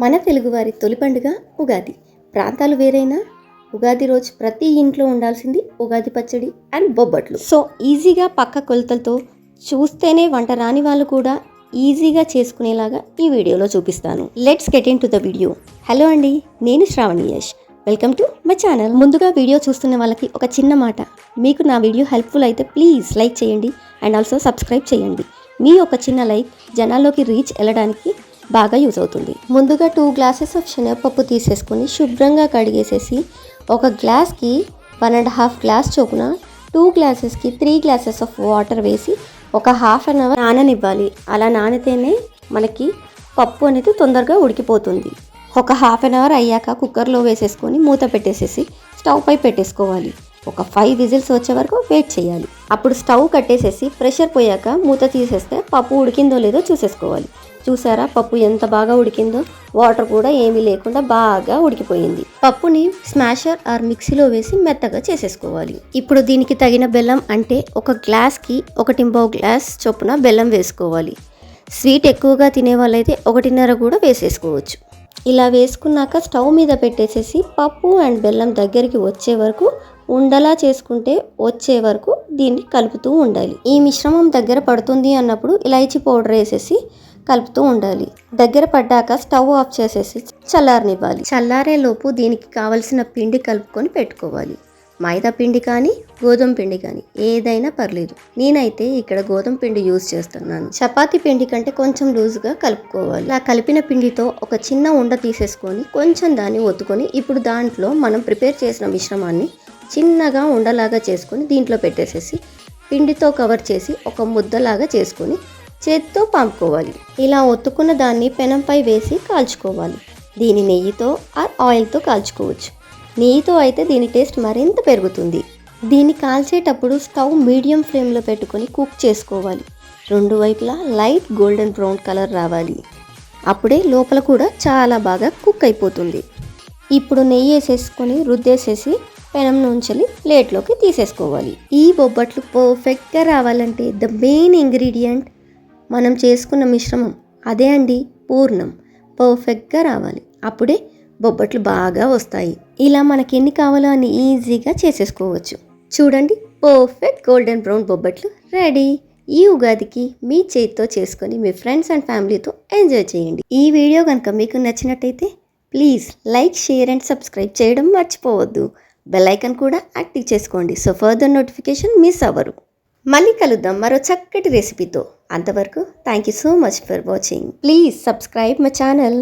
మన తెలుగువారి తొలి పండుగ ఉగాది. ప్రాంతాలు వేరైనా ఉగాది రోజు ప్రతి ఇంట్లో ఉండాల్సింది ఉగాది పచ్చడి అండ్ బొబ్బట్లు. సో ఈజీగా పక్క కొలతలతో చూస్తేనే వంట రాని వాళ్ళు కూడా ఈజీగా చేసుకునేలాగా ఈ వీడియోలో చూపిస్తాను. Let's get into the video. Hello అండి, నేను Shravani Yash. Welcome to my channel. ముందుగా వీడియో చూస్తున్న వాళ్ళకి ఒక చిన్న మాట, మీకు నా వీడియో హెల్ప్ఫుల్ అయితే ప్లీజ్ లైక్ చేయండి అండ్ ఆల్సో సబ్స్క్రైబ్ చేయండి. మీ ఒక చిన్న లైక్ జనాల్లోకి రీచ్ వెళ్ళడానికి బాగా యూజ్ అవుతుంది. ముందుగా 2 గ్లాసెస్ ఆఫ్ శనగపప్పు తీసేసుకొని శుభ్రంగా కడిగేసేసి ఒక గ్లాస్కి 1.5 గ్లాస్ చొప్పున 2 గ్లాసెస్కి 3 గ్లాసెస్ ఆఫ్ వాటర్ వేసి ఒక హాఫ్ అన్ అవర్ నాననివ్వాలి. అలా నానితేనే మనకి పప్పు అనేది తొందరగా ఉడికిపోతుంది. ఒక హాఫ్ అన్ అవర్ అయ్యాక కుక్కర్లో వేసేసుకొని మూత పెట్టేసేసి స్టవ్ పై పెట్టేసుకోవాలి. ఒక 5 విజిల్స్ వచ్చే వరకు వెయిట్ చేయాలి. అప్పుడు స్టవ్ కట్టేసేసి ప్రెషర్ పోయాక మూత తీసేస్తే పప్పు ఉడికిందో లేదో చూసేసుకోవాలి. చూసారా పప్పు ఎంత బాగా ఉడికిందో, వాటర్ కూడా ఏమీ లేకుండా బాగా ఉడికిపోయింది. పప్పుని స్మాషర్ ఆర్ మిక్సీలో వేసి మెత్తగా చేసేసుకోవాలి. ఇప్పుడు దీనికి తగిన బెల్లం అంటే ఒక గ్లాస్కి 1.5 గ్లాస్ చొప్పున బెల్లం వేసుకోవాలి. స్వీట్ ఎక్కువగా తినే వాళ్ళైతే 1.5 కూడా వేసేసుకోవచ్చు. ఇలా వేసుకున్నాక స్టవ్ మీద పెట్టేసేసి పప్పు అండ్ బెల్లం దగ్గరికి వచ్చే వరకు ఉండలా చేసుకుంటే వచ్చే వరకు దీన్ని కలుపుతూ ఉండాలి. ఈ మిశ్రమం దగ్గర పడుతుంది అన్నప్పుడు ఇలాచీ పౌడర్ వేసేసి కలుపుతూ ఉండాలి. దగ్గర పడ్డాక స్టవ్ ఆఫ్ చేసేసి చల్లారనివ్వాలి. చల్లారే లోపు దీనికి కావలసిన పిండి కలుపుకొని పెట్టుకోవాలి. మైదా పిండి కానీ గోధుమ పిండి కానీ ఏదైనా పర్లేదు. నేనైతే ఇక్కడ గోధుమ పిండి యూజ్ చేస్తున్నాను. చపాతీ పిండి కంటే కొంచెం లూజ్గా కలుపుకోవాలి. ఇలా కలిపిన పిండితో ఒక చిన్న ఉండ తీసేసుకొని కొంచెం దాన్ని ఒత్తుకొని ఇప్పుడు దాంట్లో మనం ప్రిపేర్ చేసిన మిశ్రమాన్ని చిన్నగా ఉండలాగా చేసుకొని దీంట్లో పెట్టేసేసి పిండితో కవర్ చేసి ఒక ముద్దలాగా చేసుకొని చేత్తో పంపుకోవాలి. ఇలా ఒత్తుకున్న దాన్ని పెనంపై వేసి కాల్చుకోవాలి. దీని నెయ్యితో ఆర్ ఆయిల్తో కాల్చుకోవచ్చు. నెయ్యితో అయితే దీని టేస్ట్ మరింత పెరుగుతుంది. దీన్ని కాల్చేటప్పుడు స్టవ్ మీడియం ఫ్లేమ్లో పెట్టుకొని కుక్ చేసుకోవాలి. 2 వైపులా లైట్ గోల్డెన్ బ్రౌన్ కలర్ రావాలి. అప్పుడే లోపల కూడా చాలా బాగా కుక్ అయిపోతుంది. ఇప్పుడు నెయ్యి వేసేసుకొని రుద్దేసేసి పెనం నుంచి ప్లేట్లోకి తీసేసుకోవాలి. ఈ బొబ్బట్లు పర్ఫెక్ట్గా రావాలంటే ద మెయిన్ ఇంగ్రీడియంట్ మనం చేసుకున్న మిశ్రమం, అదే అండి పూర్ణం, పర్ఫెక్ట్గా రావాలి. అప్పుడే బొబ్బట్లు బాగా వస్తాయి. ఇలా మనకి ఎన్ని కావాలో అన్ని ఈజీగా చేసేసుకోవచ్చు. చూడండి, పర్ఫెక్ట్ గోల్డెన్ బ్రౌన్ బొబ్బట్లు రెడీ. ఈ ఉగాదికి మీ చేతితో చేసుకొని మీ ఫ్రెండ్స్ అండ్ ఫ్యామిలీతో ఎంజాయ్ చేయండి. ఈ వీడియో కనుక మీకు నచ్చినట్టయితే please like, share and subscribe చేయడం మర్చిపోవద్దు. బెల్ ఐకాన్ కూడా యాక్టివ్ చేసుకోండి సో ఫర్దర్ నోటిఫికేషన్ మిస్ అవ్వరు. మళ్ళీ కలుద్దాం మరో చక్కటి రెసిపీతో. అంతవరకు thank you so much for watching. Please subscribe my channel.